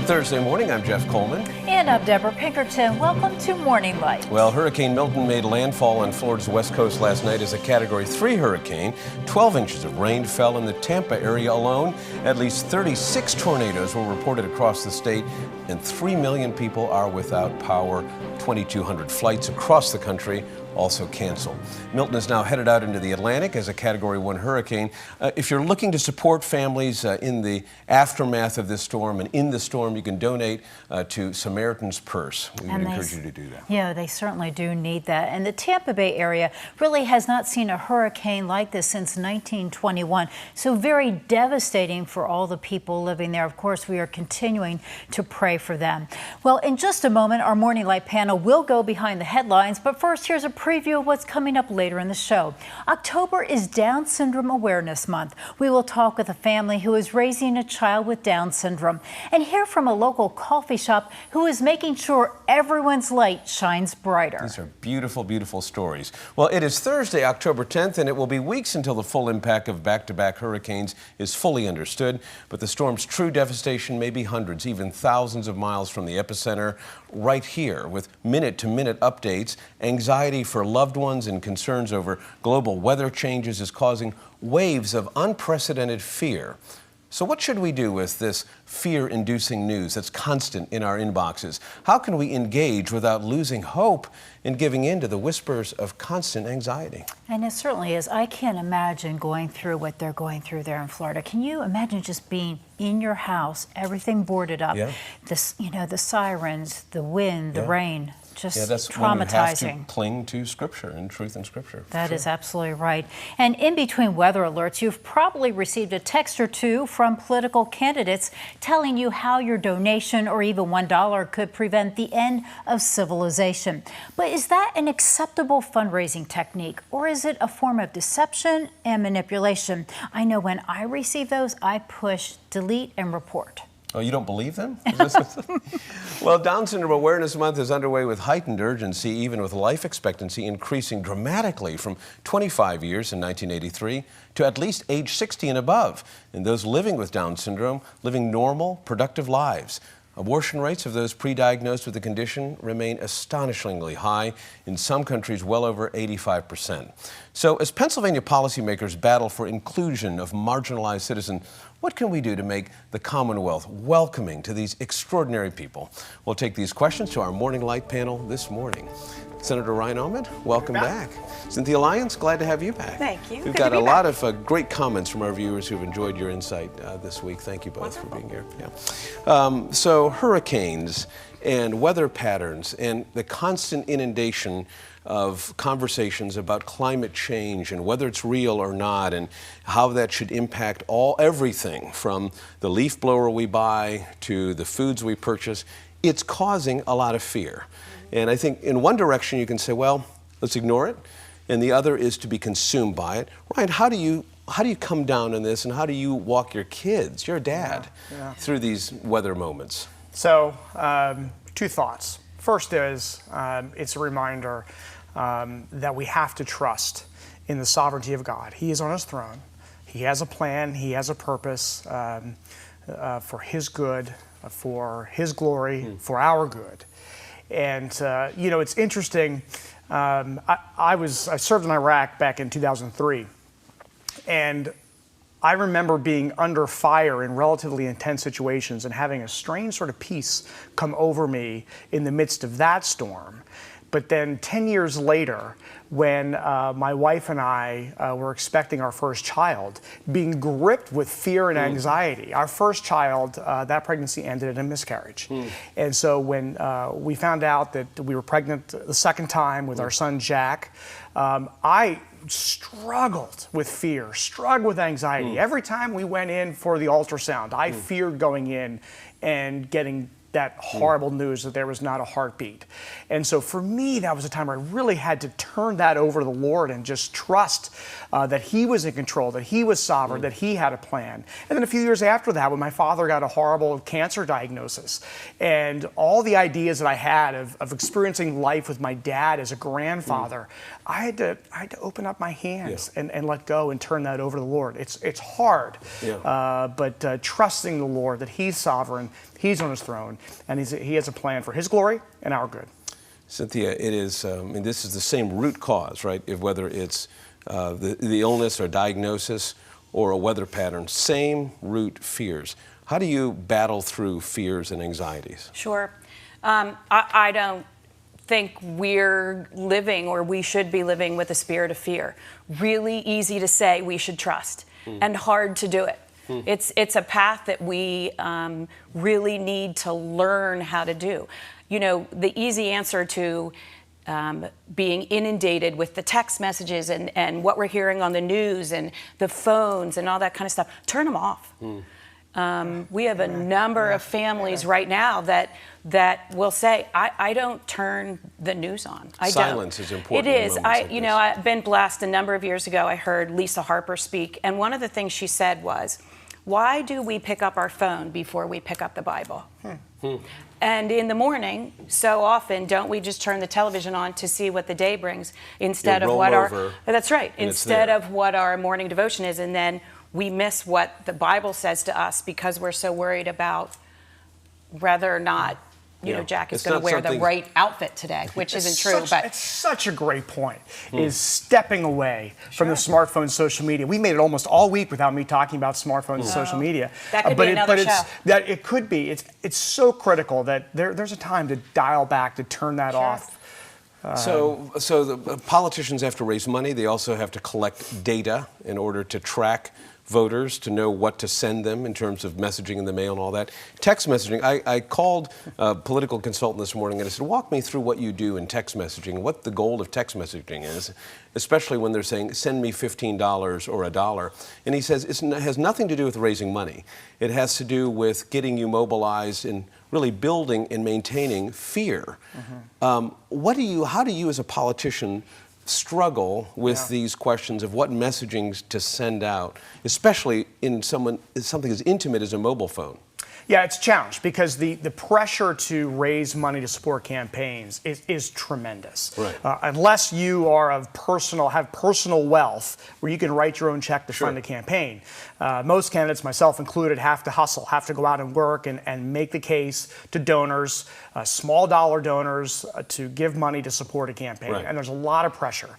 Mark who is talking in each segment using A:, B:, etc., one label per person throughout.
A: Thursday morning, I'm Jeff Coleman.
B: And I'm Deborah Pinkerton. Welcome to Morning Light.
A: Well, Hurricane Milton made landfall on Florida's west coast last night as a Category 3 hurricane. 12 inches of rain fell in the Tampa area alone. At least 36 tornadoes were reported across the state, and 3 million people are without power. 2,200 flights across the country also canceled. Milton is now headed out into the Atlantic as a Category 1 hurricane. If you're looking to support families in the aftermath of this storm and in the storm, you can donate to Samaritan's Purse. We would encourage you to do that.
B: Yeah, they certainly do need that. And the Tampa Bay area really has not seen a hurricane like this since 1921. So very devastating for all the people living there. Of course, we are continuing to pray for them. Well, in just a moment, our Morning Light panel will go behind the headlines. But first, here's a preview of what's coming up later in the show. October is Down Syndrome Awareness Month. We will talk with a family who is raising a child with Down syndrome and hear from a local coffee shop who is making sure everyone's light shines brighter.
A: These are beautiful, beautiful stories. Well, it is Thursday, October 10th, and it will be weeks until the full impact of back-to-back hurricanes is fully understood. But the storm's true devastation may be hundreds, even thousands of miles from the epicenter, right here with minute-to-minute updates. Anxiety for loved ones and concerns over global weather changes is causing waves of unprecedented fear. So what should we do with this fear-inducing news that's constant in our inboxes? How can we engage without losing hope and giving in to the whispers of constant anxiety?
B: And it certainly is. I can't imagine going through what they're going through there in Florida. Can you imagine just being in your house, everything boarded up, the sirens, the wind, the rain? Just
A: that's
B: traumatizing.
A: When you have to cling to Scripture and truth in Scripture.
B: That is absolutely right. And in between weather alerts, you've probably received a text or two from political candidates telling you how your donation or even $1 could prevent the end of civilization. But is that an acceptable fundraising technique, or is it a form of deception and manipulation? I know when I receive those, I push delete and report.
A: Oh, you don't believe them? Well, Down Syndrome Awareness Month is underway with heightened urgency, even with life expectancy increasing dramatically from 25 years in 1983 to at least age 60 and above. And those living with Down syndrome living normal, productive lives. Abortion rates of those pre-diagnosed with the condition remain astonishingly high, in some countries well over 85%. So as Pennsylvania policymakers battle for inclusion of marginalized citizens, what can we do to make the Commonwealth welcoming to these extraordinary people? We'll take these questions to our Morning Light panel this morning. Senator Ryan Aument, welcome back. Cynthia Lyons, glad to have you back.
C: Thank you.
A: We've got a lot of great comments from our viewers who've enjoyed your insight this week. Thank you both for being here. So hurricanes and weather patterns and the constant inundation of conversations about climate change and whether it's real or not and how that should impact everything from the leaf blower we buy to the foods we purchase. It's causing a lot of fear. And I think in one direction you can say, well, let's ignore it. And the other is to be consumed by it. Ryan, how do you come down on this, and how do you walk your kids, your dad, through these weather moments?
D: So, two thoughts. First is, it's a reminder that we have to trust in the sovereignty of God. He is on his throne. He has a plan. He has a purpose for his good, for his glory, for our good. And, it's interesting. I served in Iraq back in 2003. And I remember being under fire in relatively intense situations and having a strange sort of peace come over me in the midst of that storm. But then 10 years later, when my wife and I were expecting our first child, being gripped with fear and anxiety. Our first child, that pregnancy ended in a miscarriage. And so when we found out that we were pregnant the second time with our son, Jack, I struggled with fear, struggled with anxiety. Every time we went in for the ultrasound, I feared going in and getting that horrible news that there was not a heartbeat. And so for me, that was a time where I really had to turn that over to the Lord and just trust that He was in control, that He was sovereign, that He had a plan. And then a few years after that, when my father got a horrible cancer diagnosis, and all the ideas that I had of experiencing life with my dad as a grandfather, I had to open up my hands and let go and turn that over to the Lord. It's hard, but trusting the Lord that He's sovereign, He's on His throne, and He has a plan for His glory and our good.
A: Cynthia, it is, and this is the same root cause, right? If whether it's the illness or diagnosis or a weather pattern, same root fears. How do you battle through fears and anxieties?
C: Sure. I don't think we're living, or we should be living, with a spirit of fear. Really easy to say we should trust, and hard to do it. It's a path that we really need to learn how to do. You know, the easy answer to being inundated with the text messages and what we're hearing on the news and the phones and all that kind of stuff, turn them off. We have a number of families right now that will say, I don't turn the news on.
A: Silence is important.
C: It is. I've been blessed. A number of years ago, I heard Lisa Harper speak, and one of the things she said was, why do we pick up our phone before we pick up the Bible? And in the morning, so often, don't we just turn the television on to see what the day brings instead of what our... That's right. Instead of what our morning devotion is, and then we miss what the Bible says to us because we're so worried about whether or not, Jack is going to wear the right outfit today, which isn't true. But
D: it's such a great point, is stepping away from the smartphone, social media. We made it almost all week without me talking about smartphones and social media.
C: That could be another show.
D: It could be. It's so critical that there's a time to dial back, to turn that off.
A: So the politicians have to raise money. They also have to collect data in order to track voters, to know what to send them in terms of messaging in the mail and all that. Text messaging, I called a political consultant this morning and I said, walk me through what you do in text messaging, what the goal of text messaging is, especially when they're saying, send me $15 or $1. And he says it has nothing to do with raising money. It has to do with getting you mobilized and really building and maintaining fear. How do you as a politician struggle with these questions of what messaging to send out, especially in something as intimate as a mobile phone?
D: Yeah, it's a challenge because the pressure to raise money to support campaigns is tremendous.
A: Right.
D: Unless you are have personal wealth where you can write your own check to fund a campaign. Most candidates, myself included, have to hustle, have to go out and work and make the case to donors, small dollar donors, to give money to support a campaign.
A: Right.
D: And there's a lot of pressure.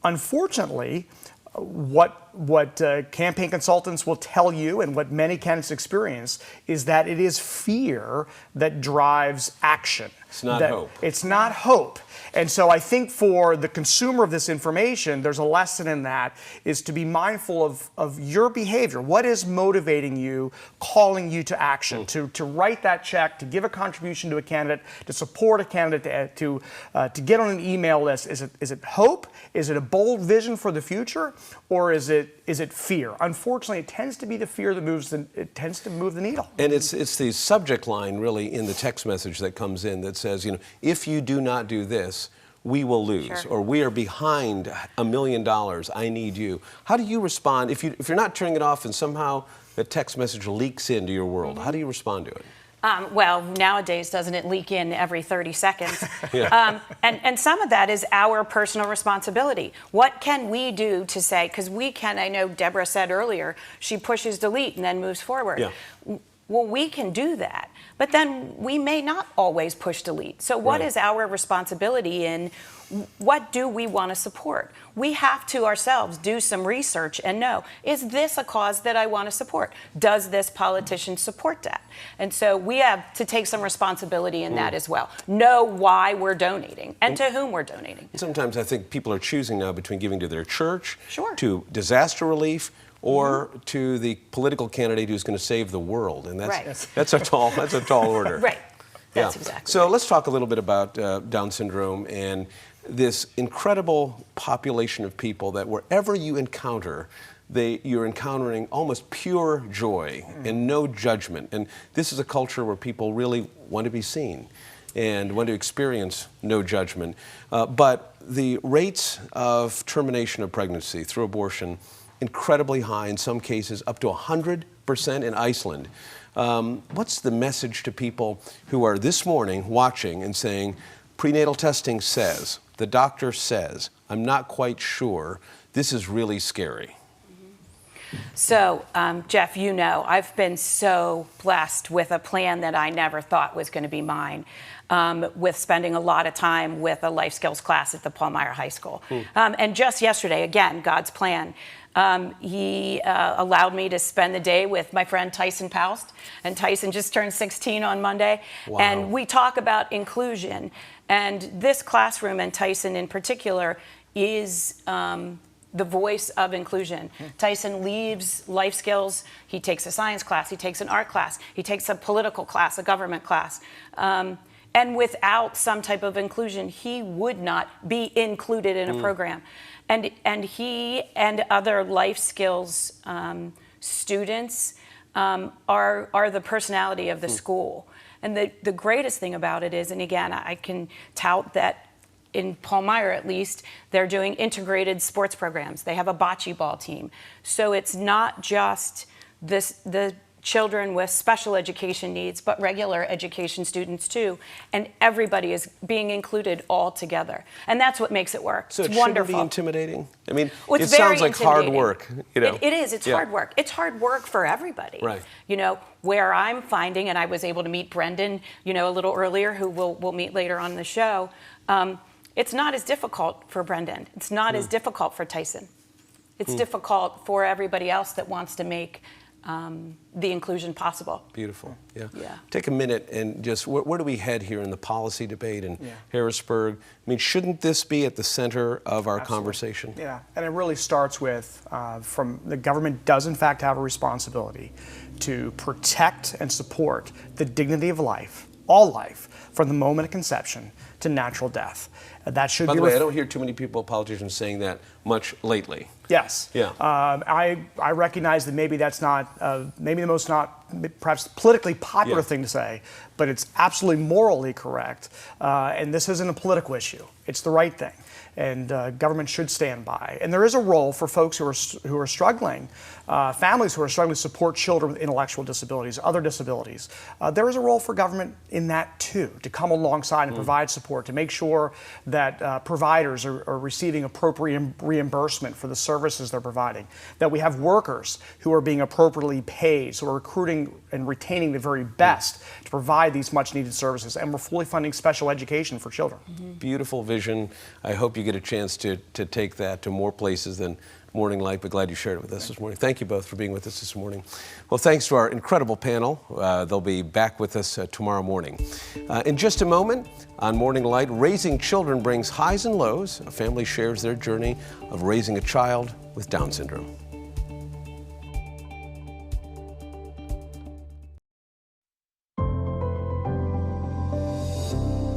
D: Unfortunately, what campaign consultants will tell you, and what many candidates experience, is that it is fear that drives action.
A: It's not hope.
D: It's not hope. And so I think for the consumer of this information, there's a lesson in that, is to be mindful of your behavior. What is motivating you, calling you to action, to write that check, to give a contribution to a candidate, to support a candidate, to get on an email list? Is it hope? Is it a bold vision for the future? Or is it fear? Unfortunately, it tends to be the fear that move the needle.
A: And it's the subject line really in the text message that comes in that says, if you do not do this, we will lose, or we are behind $1 million. I need you. How do you respond if you're not turning it off and somehow the text message leaks into your world? How do you respond to it?
C: Well, nowadays, doesn't it leak in every 30 seconds? And some of that is our personal responsibility. What can we do to say, because I know Deborah said earlier, she pushes delete and then moves forward. Yeah. Well, we can do that, but then we may not always push delete. So what is our responsibility in what do we want to support? We have to ourselves do some research and know, is this a cause that I want to support? Does this politician support that? And so we have to take some responsibility in that as well. Know why we're donating and to whom we're donating.
A: Sometimes I think people are choosing now between giving to their church, to disaster relief, or to the political candidate who's going to save the world, and that's a tall order.
C: Right. That's exactly.
A: So let's talk a little bit about Down syndrome and this incredible population of people that wherever you encounter you're encountering almost pure joy and no judgment. And this is a culture where people really want to be seen and want to experience no judgment. But the rates of termination of pregnancy through abortion, incredibly high, in some cases up to 100% in Iceland. What's the message to people who are this morning watching and saying, prenatal testing says, the doctor says, I'm not quite sure, this is really scary?
C: So, Jeff, you know, I've been so blessed with a plan that I never thought was going to be mine, with spending a lot of time with a life skills class at the Palmyra High School. And just yesterday, again, God's plan, he allowed me to spend the day with my friend Tyson Poust, and Tyson just turned 16 on Monday.
A: Wow.
C: And we talk about inclusion, and this classroom, and Tyson in particular, is the voice of inclusion. Tyson leaves life skills. He takes a science class, he takes an art class, he takes a political class, a government class. And without some type of inclusion, he would not be included in a program. And he and other life skills students are the personality of the school. And the greatest thing about it is, and again, I can tout that in Palmyra at least, they're doing integrated sports programs. They have a bocce ball team. So it's not just the children with special education needs, but regular education students too. And everybody is being included all together. And that's what makes it work.
A: So
C: it's
A: it shouldn't
C: wonderful.
A: be intimidating? I mean,
C: Well,
A: it sounds like hard work. You know?
C: It is. It's hard work. It's hard work for everybody.
A: Right.
C: You know, where I'm finding, and I was able to meet Brenden, you know, a little earlier, who we'll meet later on the show. It's not as difficult for Brenden. It's not as difficult for Tyson. It's difficult for everybody else that wants to make the inclusion possible.
A: Beautiful. Yeah.
C: Yeah.
A: Take a minute and just, where do we head here in the policy debate in Harrisburg? I mean, shouldn't this be at the center of our conversation?
D: Yeah, and it really starts with, from the government does in fact have a responsibility to protect and support the dignity of life, all life, from the moment of conception to natural death. That should
A: By
D: be.
A: the way, I don't hear too many people, politicians, saying that much lately.
D: Yes.
A: Yeah.
D: I recognize that maybe that's not maybe the most not perhaps politically popular thing to say, but it's absolutely morally correct. And this isn't a political issue. It's the right thing. And government should stand by. And there is a role for folks who are struggling, families who are struggling to support children with intellectual disabilities, other disabilities. There is a role for government in that too, to come alongside and provide support, to make sure that providers are receiving appropriate reimbursement for the services they're providing, that we have workers who are being appropriately paid, so we're recruiting and retaining the very best to provide these much needed services, and we're fully funding special education for children.
A: Beautiful vision. I hope you get a chance to take that to more places than Morning Light, but glad you shared it with us this morning. Thank you both for being with us this morning. Well, thanks to our incredible panel. They'll be back with us tomorrow morning. In just a moment, on Morning Light, raising children brings highs and lows. A family shares their journey of raising a child with Down syndrome.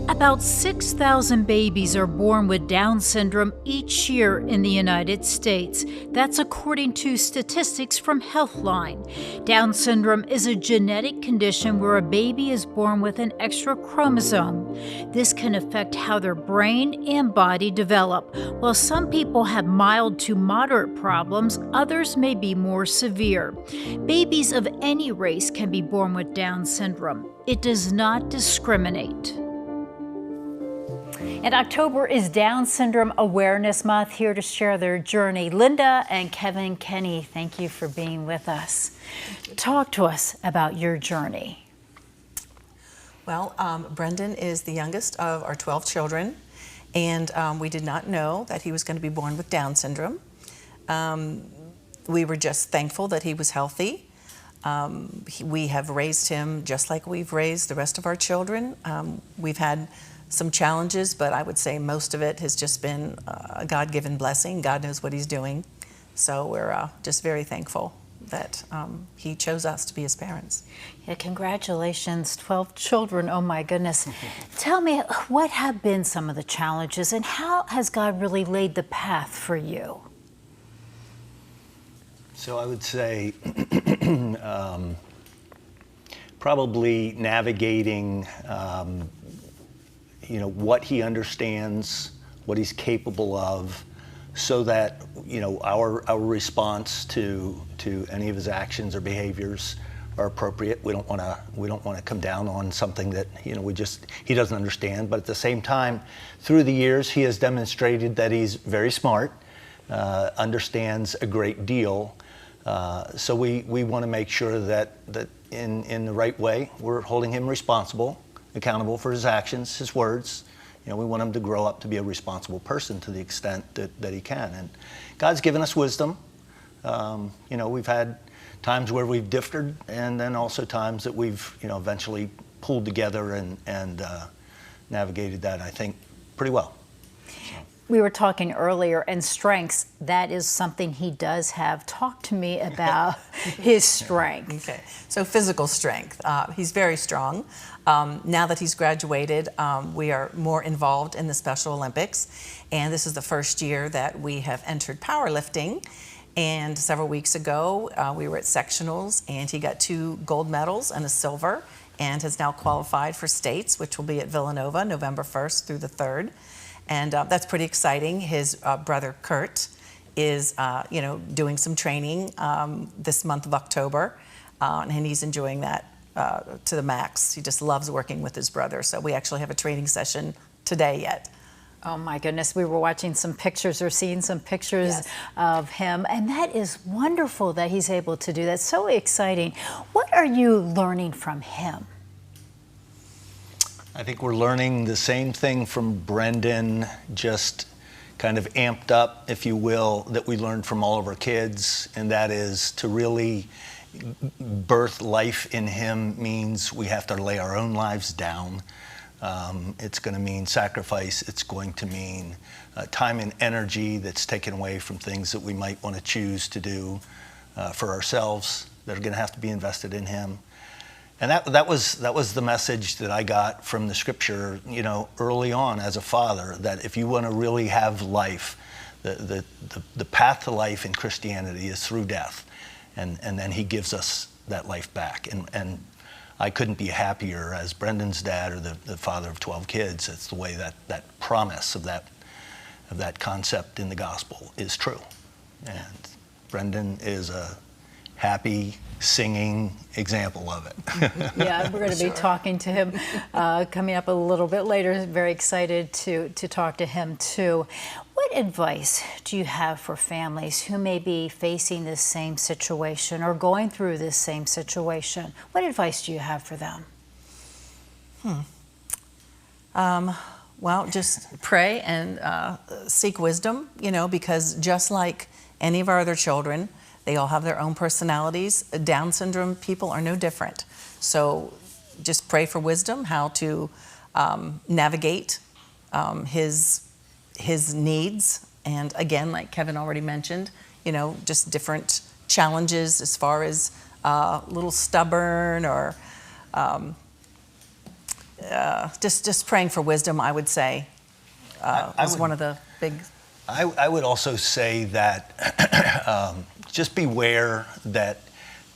B: About 6,000 babies are born with Down syndrome each year in the United States. That's according to statistics from Healthline. Down syndrome is a genetic condition where a baby is born with an extra chromosome. This can affect how their brain and body develop. While some people have mild to moderate problems, others may be more severe. Babies of any race can be born with Down syndrome. It does not discriminate. And October is Down Syndrome Awareness Month. Here to share their journey, Linda and Kevin Kenny, thank you for being with us. Talk to us about your journey.
E: Well, Brenden is the youngest of our 12 children, and we did not know that he was going to be born with Down syndrome. We were just thankful that he was healthy. We have raised him just like we've raised the rest of our children. We've had some challenges, but I would say most of it has just been a God-given blessing. God knows what he's doing. So we're just very thankful that he chose us to be his parents.
B: Yeah, congratulations, 12 children, oh my goodness. Tell me, what have been some of the challenges and how has God really laid the path for you?
F: So I would say probably navigating, what he understands, what he's capable of, so that our response to any of his actions or behaviors are appropriate. We don't want to come down on something that he doesn't understand. But at the same time, through the years, he has demonstrated that he's very smart, understands a great deal. So we want to make sure that in the right way, we're holding him responsible, accountable for his actions, his words. We want him to grow up to be a responsible person to the extent that he can. And God's given us wisdom. We've had times where we've differed, and then also times that we've eventually pulled together and navigated that, I think, pretty well.
B: We were talking earlier, and strengths, that is something he does have. Talk to me about his strength.
E: Okay, so physical strength. He's very strong. Now that he's graduated, we are more involved in the Special Olympics, and this is the first year that we have entered powerlifting. And several weeks ago, we were at sectionals, and he got 2 gold medals and a silver, and has now qualified for states, which will be at Villanova, November 1st through the 3rd. And that's pretty exciting. His brother, Kurt, is doing some training this month of October, and he's enjoying that to the max. He just loves working with his brother. So we actually have a training session today yet.
B: Oh my goodness, we were watching some pictures or seeing some pictures
E: Yes.
B: of him, and that is wonderful that he's able to do that. So exciting. What are you learning from him?
F: I think we're learning the same thing from Brenden, just kind of amped up, if you will, that we learned from all of our kids, and that is to really birth life in him means we have to lay our own lives down. It's going to mean sacrifice. It's going to mean time and energy that's taken away from things that we might want to choose to do for ourselves that are going to have to be invested in him. And that was the message that I got from the scripture, early on as a father, that if you want to really have life, the path to life in Christianity is through death. And then he gives us that life back. And I couldn't be happier as Brendan's dad or the father of 12 kids. It's the way that promise of that concept in the gospel is true. And Brenden is a happy, singing example of it.
B: Yeah, we're going to be talking to him coming up a little bit later. Very excited to talk to him too. What advice do you have for families who may be facing this same situation or going through this same situation? What advice do you have for them?
E: Well, just pray and seek wisdom, because just like any of our other children, they all have their own personalities. Down syndrome people are no different. So just pray for wisdom, how to navigate his needs. And again, like Kevin already mentioned, just different challenges as far as a little stubborn or just praying for wisdom, I would say, was one of the big.
F: I would also say that just beware that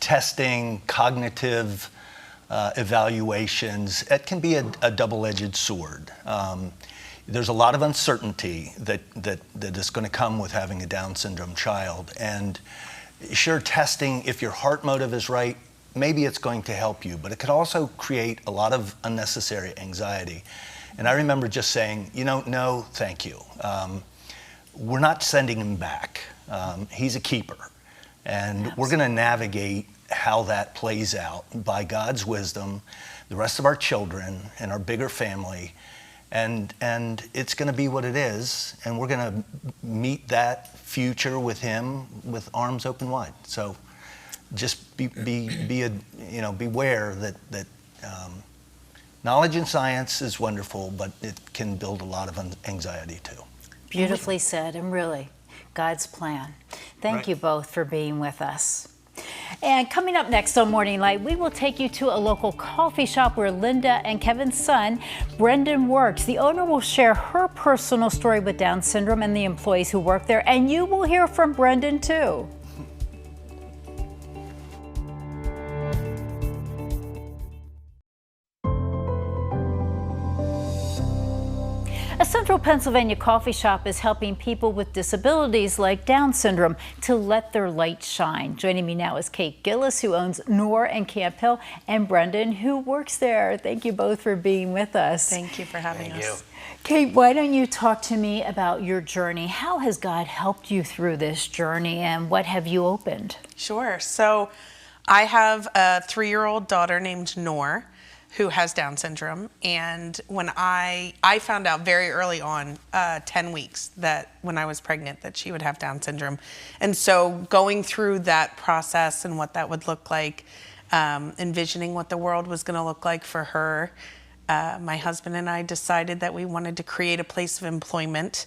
F: testing, cognitive evaluations, it can be a double-edged sword. There's a lot of uncertainty that is going to come with having a Down syndrome child. And sure, testing, if your heart motive is right, maybe it's going to help you, but it could also create a lot of unnecessary anxiety. And I remember just saying, no, thank you. We're not sending him back. He's a keeper. And We're going to navigate how that plays out by God's wisdom, the rest of our children and our bigger family. And it's going to be what it is. And we're going to meet that future with him with arms open wide. So just beware that knowledge and science is wonderful, but it can build a lot of anxiety too.
B: Beautifully said, and really, God's plan. Thank you both for being with us. And coming up next on Morning Light, we will take you to a local coffee shop where Linda and Kevin's son, Brenden, works. The owner will share her personal story with Down syndrome and the employees who work there, and you will hear from Brenden too. Pennsylvania Coffee Shop is helping people with disabilities like Down syndrome to let their light shine. Joining me now is Kait Gillis, who owns Nour in Camp Hill, and Brenden, who works there. Thank you both for being with us.
E: Thank you for having us.
B: Kait, why don't you talk to me about your journey? How has God helped you through this journey, and what have you opened?
G: Sure. So I have a 3-year-old daughter named Nour who has Down syndrome. And when I found out very early on, 10 weeks, that when I was pregnant, that she would have Down syndrome. And so going through that process and what that would look like, envisioning what the world was going to look like for her, my husband and I decided that we wanted to create a place of employment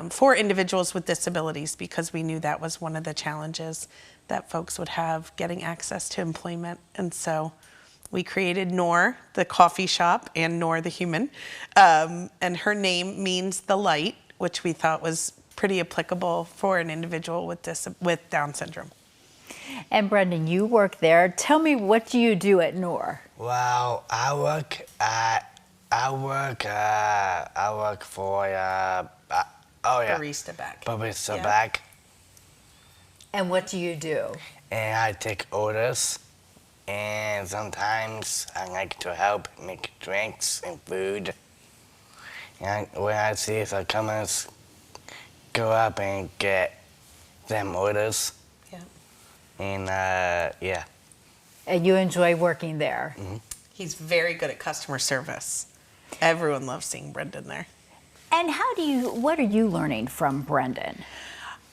G: for individuals with disabilities, because we knew that was one of the challenges that folks would have getting access to employment. And so we created Nour, the coffee shop, and Nour the human. And her name means the light, which we thought was pretty applicable for an individual with Down syndrome.
B: And Brenden, you work there. Tell me, what do you do at Nour?
H: Well, I work for
G: Barista back.
H: Barista
G: Yeah.
H: back,
B: And what do you do?
H: and I take orders. And sometimes I like to help make drinks and food. And when I see the customers go up and get them orders.
G: Yeah.
H: And yeah.
B: And you enjoy working there.
G: He's very good at customer service. Everyone loves seeing Brenden there.
B: And what are you learning from Brenden?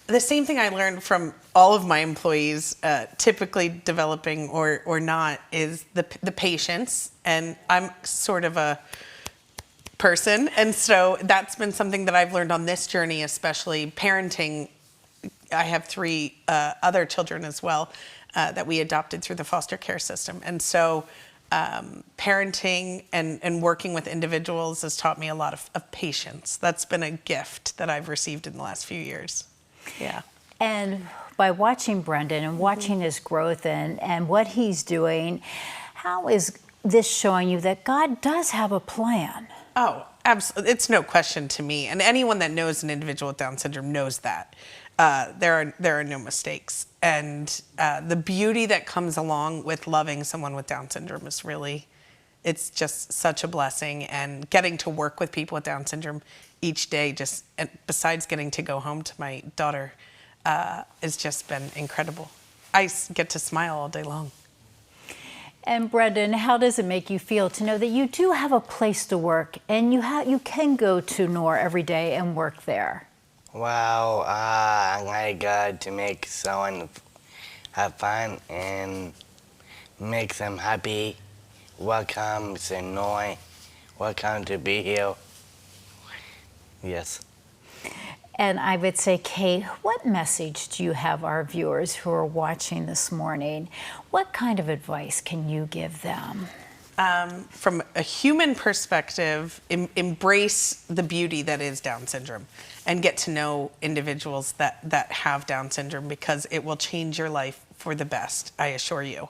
G: The same thing I learned from all of my employees, typically developing or not, is the patience. And I'm sort of a person. And so that's been something that I've learned on this journey, especially parenting. I have 3 other children as well that we adopted through the foster care system. And so parenting and working with individuals has taught me a lot of patience. That's been a gift that I've received in the last few years. Yeah.
B: And by watching Brenden and watching his growth and what he's doing, how is this showing you that God does have a plan?
G: Oh, absolutely. It's no question to me. And anyone that knows an individual with Down syndrome knows that. There are no mistakes. And the beauty that comes along with loving someone with Down syndrome is really, it's just such a blessing. And getting to work with people with Down syndrome each day, just besides getting to go home to my daughter, has just been incredible. I get to smile all day long.
B: And Brenden, how does it make you feel to know that you do have a place to work and you can go to Nour every day and work there?
H: Well, I like to make someone have fun and make them happy. Welcome to Nour. Welcome to be here. Yes.
B: And I would say, Kait, what message do you have our viewers who are watching this morning? What kind of advice can you give them?
G: From a human perspective, embrace the beauty that is Down syndrome and get to know individuals that have Down syndrome, because it will change your life for the best, I assure you.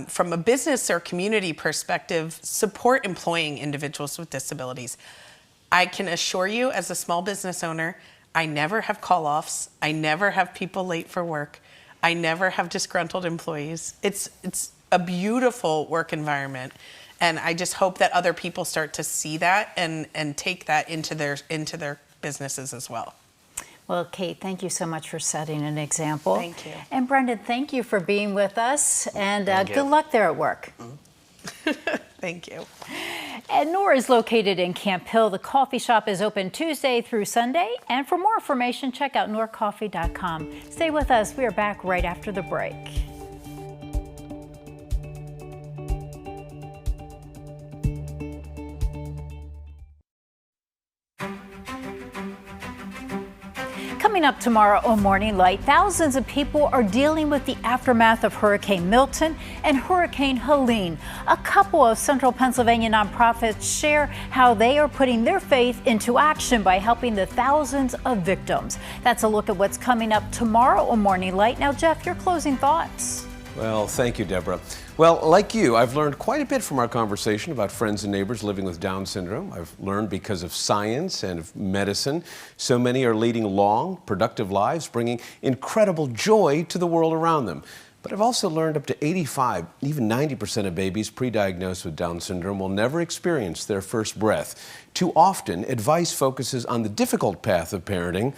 G: From a business or community perspective, support employing individuals with disabilities. I can assure you, as a small business owner, I never have call-offs. I never have people late for work. I never have disgruntled employees. It's a beautiful work environment, and I just hope that other people start to see that and take that into their businesses as well.
B: Well, Kait, thank you so much for setting an example.
G: Thank you.
B: And Brenden, thank you for being with us, and
H: you.
B: good luck there at work.
G: Thank you.
B: And Nour is located in Camp Hill. The coffee shop is open Tuesday through Sunday. And for more information, check out nourcoffee.com. Stay with us. We are back right after the break. Coming up tomorrow on Morning Light, thousands of people are dealing with the aftermath of Hurricane Milton and Hurricane Helene. A couple of Central Pennsylvania nonprofits share how they are putting their faith into action by helping the thousands of victims. That's a look at what's coming up tomorrow on Morning Light. Now, Jeff, your closing thoughts.
A: Well, thank you, Deborah. Well, like you, I've learned quite a bit from our conversation about friends and neighbors living with Down syndrome. I've learned because of science and of medicine, so many are leading long, productive lives, bringing incredible joy to the world around them. But I've also learned up to 85, even 90% of babies pre-diagnosed with Down syndrome will never experience their first breath. Too often, advice focuses on the difficult path of parenting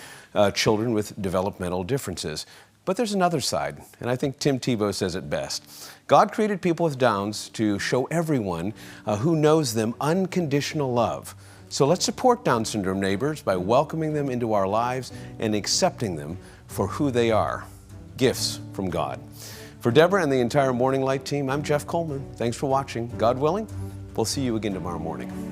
A: children with developmental differences. But there's another side, and I think Tim Tebow says it best. God created people with Downs to show everyone who knows them unconditional love. So let's support Down syndrome neighbors by welcoming them into our lives and accepting them for who they are, gifts from God. For Deborah and the entire Morning Light team, I'm Jeff Coleman. Thanks for watching. God willing, we'll see you again tomorrow morning.